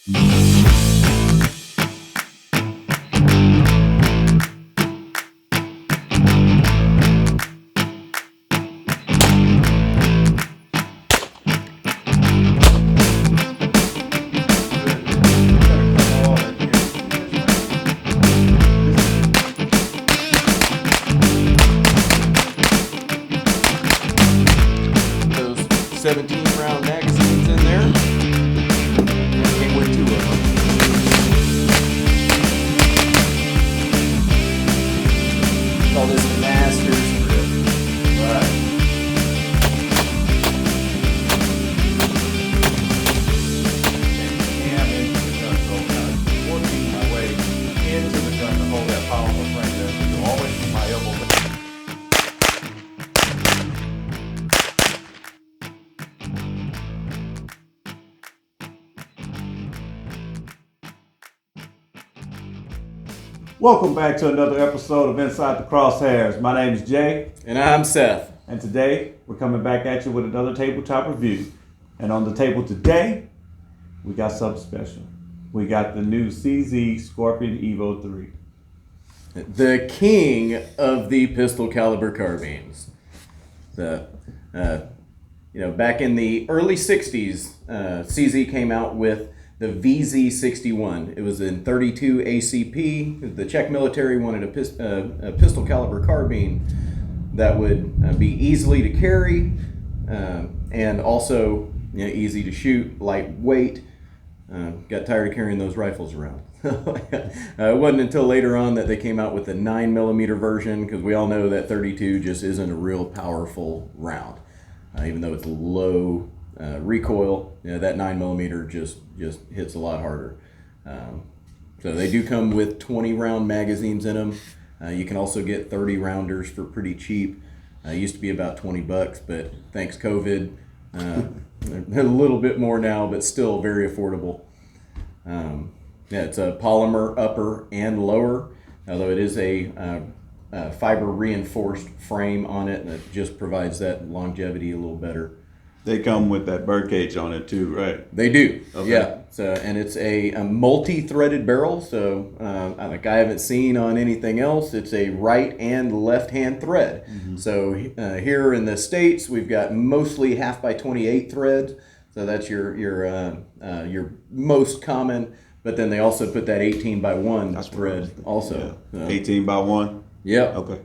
Those 17 round magazines in there. Came with 2 of them. Call this the Master's grip. Right. And I'm into the gun, so kind of working my way into the gun to hold that powerful frame there. So you'll always keep my elbow. Welcome back to another episode of Inside the Crosshairs. My name is Jay, And I'm Seth. and today we're coming back at you with another tabletop review. And on the table today, we got something special. We got the new CZ Scorpion Evo 3. The king of the pistol caliber carbines. Back in the early 60s, CZ came out with the VZ61. It was in 32 ACP. The Czech military wanted a pistol caliber carbine that would be easily to carry and also easy to shoot, lightweight. Got tired of carrying those rifles around. It wasn't until later on that they came out with the 9mm version, because we all know that 32 just isn't a real powerful round. Even though it's low recoil, that 9mm just hits a lot harder. So they do come with 20 round magazines in them. You can also get 30 rounders for pretty cheap. It used to be about $20, but thanks COVID, they're a little bit more now, but still very affordable. It's a polymer upper and lower, although it is a fiber reinforced frame on it that just provides that longevity a little better. They come with that birdcage on it too, right? They do, Okay. yeah. So, and it's a multi-threaded barrel, so like I haven't seen on anything else. It's a right and left-hand thread. Mm-hmm. So here in the States, we've got mostly 5x28 threads. So that's your most common. But then they also put that 18x1 thread also. Yeah. 18x1? Yep. Okay.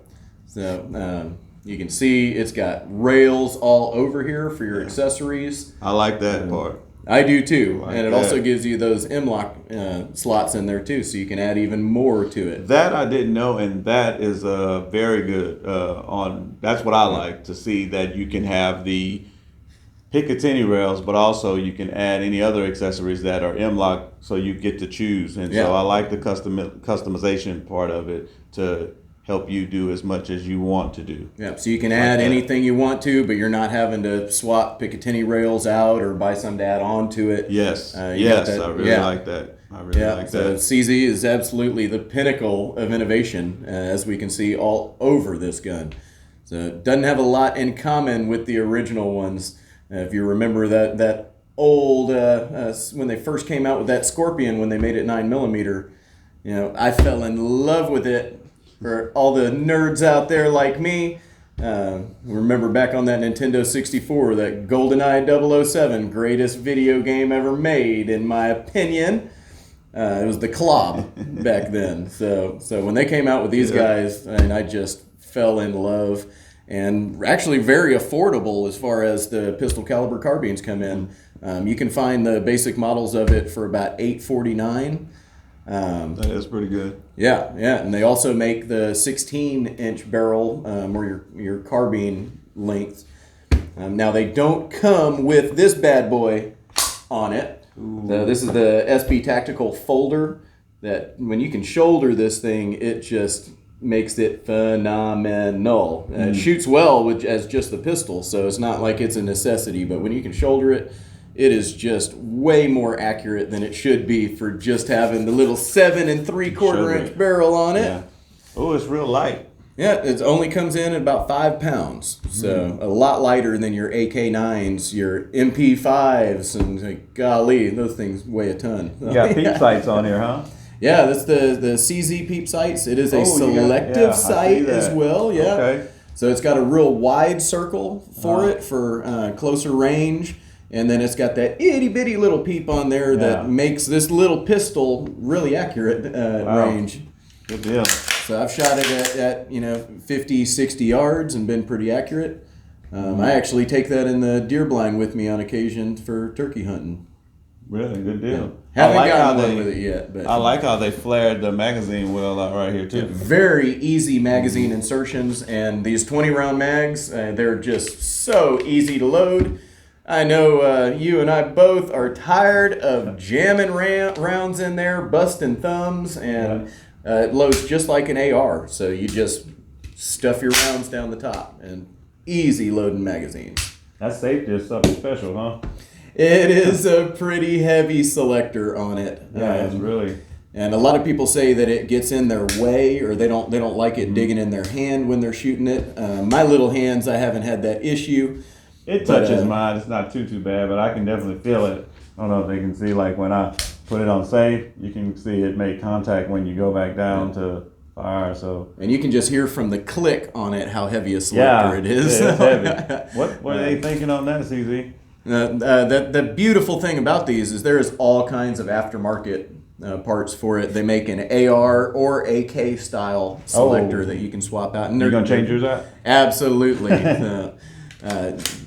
So you can see it's got rails all over here for your accessories. I like that part. I do too. Like and it that. also gives you those M-lock slots in there too, so you can add even more to it. That I didn't know, and that is very good. That's what I like to see, that you can have the Picatinny rails, but also you can add any other accessories that are M-lock, so you get to choose. And so I like the customization part of it to help you do as much as you want to do. Yeah, so you can add anything you want to, but you're not having to swap Picatinny rails out or buy some to add on to it. Yes, I really like that. I really like so that. CZ is absolutely the pinnacle of innovation, as we can see all over this gun. So it doesn't have a lot in common with the original ones. If you remember that old, when they first came out with that Scorpion, when they made it 9mm, I fell in love with it. For all the nerds out there like me, remember back on that Nintendo 64, that GoldenEye 007, greatest video game ever made, in my opinion. It was the Clob back then. So when they came out with these guys, and I just fell in love. And actually very affordable as far as the pistol caliber carbines come in. You can find the basic models of it for about $849. That is pretty good. Yeah, and they also make the 16-inch barrel, or your carbine length. Now they don't come with this bad boy on it. This is the SP Tactical folder, that when you can shoulder this thing, it just makes it phenomenal. It shoots well as just the pistol, so it's not like it's a necessity, but when you can shoulder it, it is just way more accurate than it should be for just having the little 7 3/4 inch barrel on it. Yeah. Oh, it's real light. Yeah, it only comes in at about 5 pounds, so a lot lighter than your AK9s, your MP5s, and like, golly, those things weigh a ton. You got peep sights on here, huh? Yeah, that's the CZ peep sights. It is a selective sight as well. Yeah. Okay. So it's got a real wide circle for it for closer range, and then it's got that itty bitty little peep on there that makes this little pistol really accurate range. Good deal. So I've shot it at 50, 60 yards and been pretty accurate. I actually take that in the deer blind with me on occasion for turkey hunting. Really good deal. Haven't gotten one with it yet, but I like how they flared the magazine well out right here too. Very easy magazine insertions, and these 20-round mags, they're just so easy to load. I know you and I both are tired of jamming rounds in there, busting thumbs, and it loads just like an AR. So you just stuff your rounds down the top, and easy loading magazines. That safety is something special, huh? It is a pretty heavy selector on it. Yeah, it's really. And a lot of people say that it gets in their way, or they don't like it digging in their hand when they're shooting it. My little hands, I haven't had that issue. It touches mine. It's not too bad, but I can definitely feel it. I don't know if they can see, like when I put it on safe, you can see it make contact when you go back down to fire. So. And you can just hear from the click on it how heavy a selector it is. Yeah, it's heavy. What are they thinking on that, CZ? The beautiful thing about these is there is all kinds of aftermarket parts for it. They make an AR or AK style selector that you can swap out. And you're going to change yours out? Absolutely.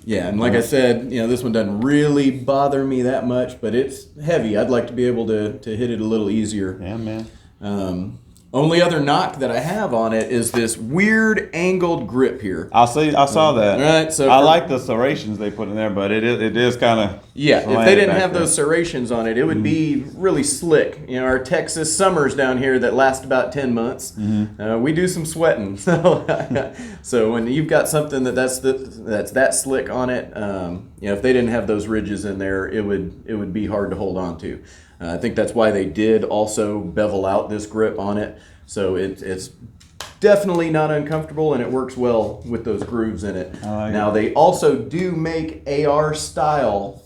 Yeah, and like I said, this one doesn't really bother me that much, but it's heavy. I'd like to be able to hit it a little easier. Yeah, man. Only other knock that I have on it is this weird angled grip here. I saw that. Right, so I like the serrations they put in there, but it is kind of if they didn't have those serrations on it, it would be really slick. Our Texas summers down here that last about 10 months, we do some sweating. So when you've got something that's that slick on it, if they didn't have those ridges in there, it would be hard to hold on to. I think that's why they did also bevel out this grip on it. So it's definitely not uncomfortable, and it works well with those grooves in it. Now, they also do make AR style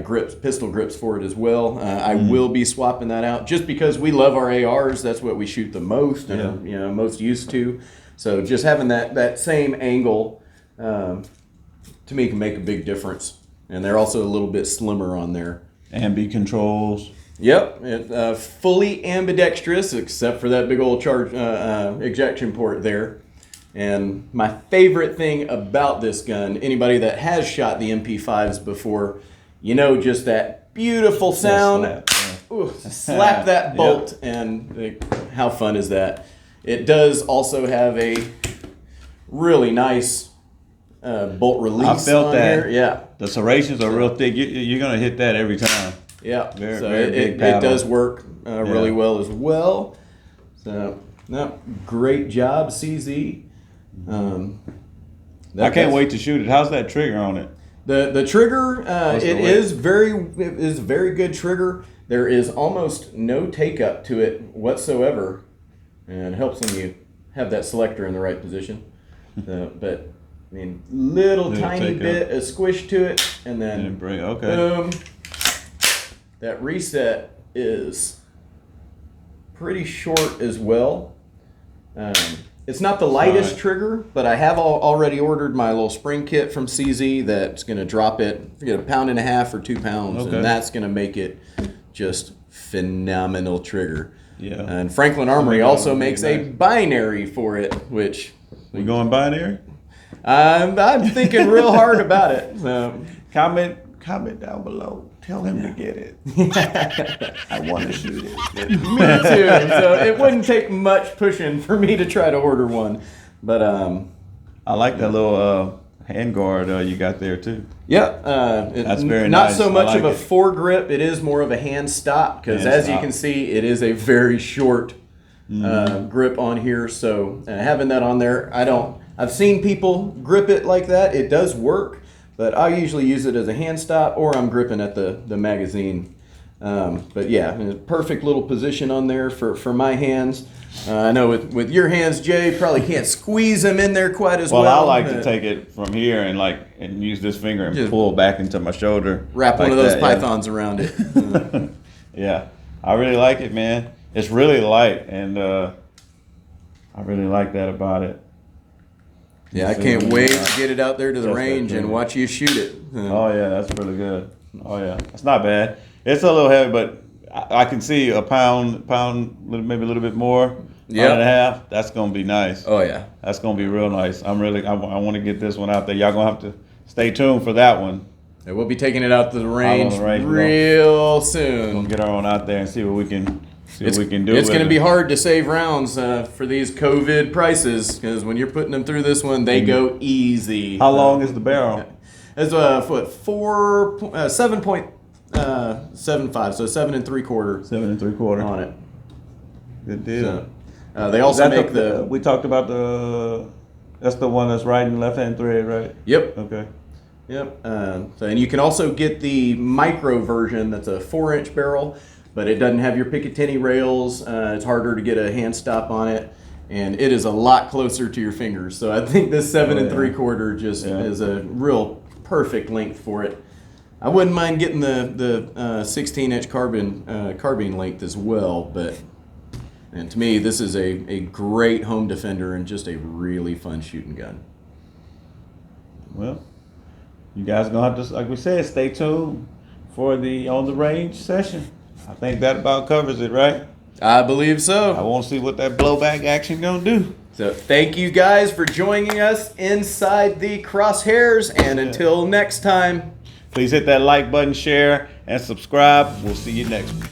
grips, pistol grips for it as well. I will be swapping that out just because we love our ARs. That's what we shoot the most and most used to. So just having that same angle to me can make a big difference. And they're also a little bit slimmer on there. Ambi controls. Yep, fully ambidextrous except for that big old ejection port there. And my favorite thing about this gun, anybody that has shot the MP5s before, just that beautiful sound. Slap that bolt, and how fun is that? It does also have a really nice bolt release. I felt on that. Here. Yeah. The serrations are real thick. You're going to hit that every time. Yeah. Very, so very big it paddle. does work really well as well. So, great job, CZ. I can't wait to shoot it. How's that trigger on it? The trigger, it is a very good trigger. There is almost no take up to it whatsoever, and it helps when you have that selector in the right position. But little tiny bit of squish to it, and then boom. That reset is pretty short as well. It's not the lightest trigger, but I have already ordered my little spring kit from CZ that's going to drop it, forget, 1.5 pounds or 2 pounds, and that's going to make it just phenomenal trigger. Yeah. And Franklin Armory also makes a binary for it, which we going binary? I'm thinking real hard about it. Comment down below. Tell him to get it. I want to shoot it. Me too. So it wouldn't take much pushing for me to try to order one. But I like that little hand guard you got there too. Yeah. That's very not nice. so much of a foregrip. It is more of a hand stop because as you can see, it is a very short grip on here. So having that on there, I've seen people grip it like that. It does work. But I usually use it as a hand stop, or I'm gripping at the magazine But yeah, perfect little position on there for my hands. I know with your hands, Jay, probably can't squeeze them in there quite as well. Well, I like to take it from here and use this finger and pull back into my shoulder. Wrap one of those pythons around it. Yeah, I really like it, man. It's really light, and I really like that about it. Yeah, I can't wait to get it out there to the range and watch you shoot it. Oh yeah, that's really good. Oh yeah, it's not bad. It's a little heavy, but I can see a pound, maybe a little bit more, pound and a half. That's gonna be nice. Oh yeah, that's gonna be real nice. I want to get this one out there. Y'all gonna have to stay tuned for that one. Yeah, we'll be taking it out to the range real soon. We'll get our own out there and see what we can do. It's going to be hard to save rounds for these COVID prices, because when you're putting them through this one, they go easy. How long is the barrel? It's 7.75, so 7 3/4. 7 3/4 on it. Good deal. So, they also make we talked about that's the one that's right in left-hand thread, right? Yep. Okay. Yep. And you can also get the micro version. That's a 4-inch barrel, but it doesn't have your Picatinny rails. It's harder to get a hand stop on it, and it is a lot closer to your fingers. So I think this 7 3/4 just is a real perfect length for it. I wouldn't mind getting the 16-inch carbine length as well, and to me, this is a great home defender and just a really fun shooting gun. Well, you guys gonna have to, like we said, stay tuned for the on the range session. I think that about covers it, right? I believe so. I want to see what that blowback action gonna do. So thank you guys for joining us inside the Crosshairs, and until next time, please hit that like button, share, and subscribe. We'll see you next week.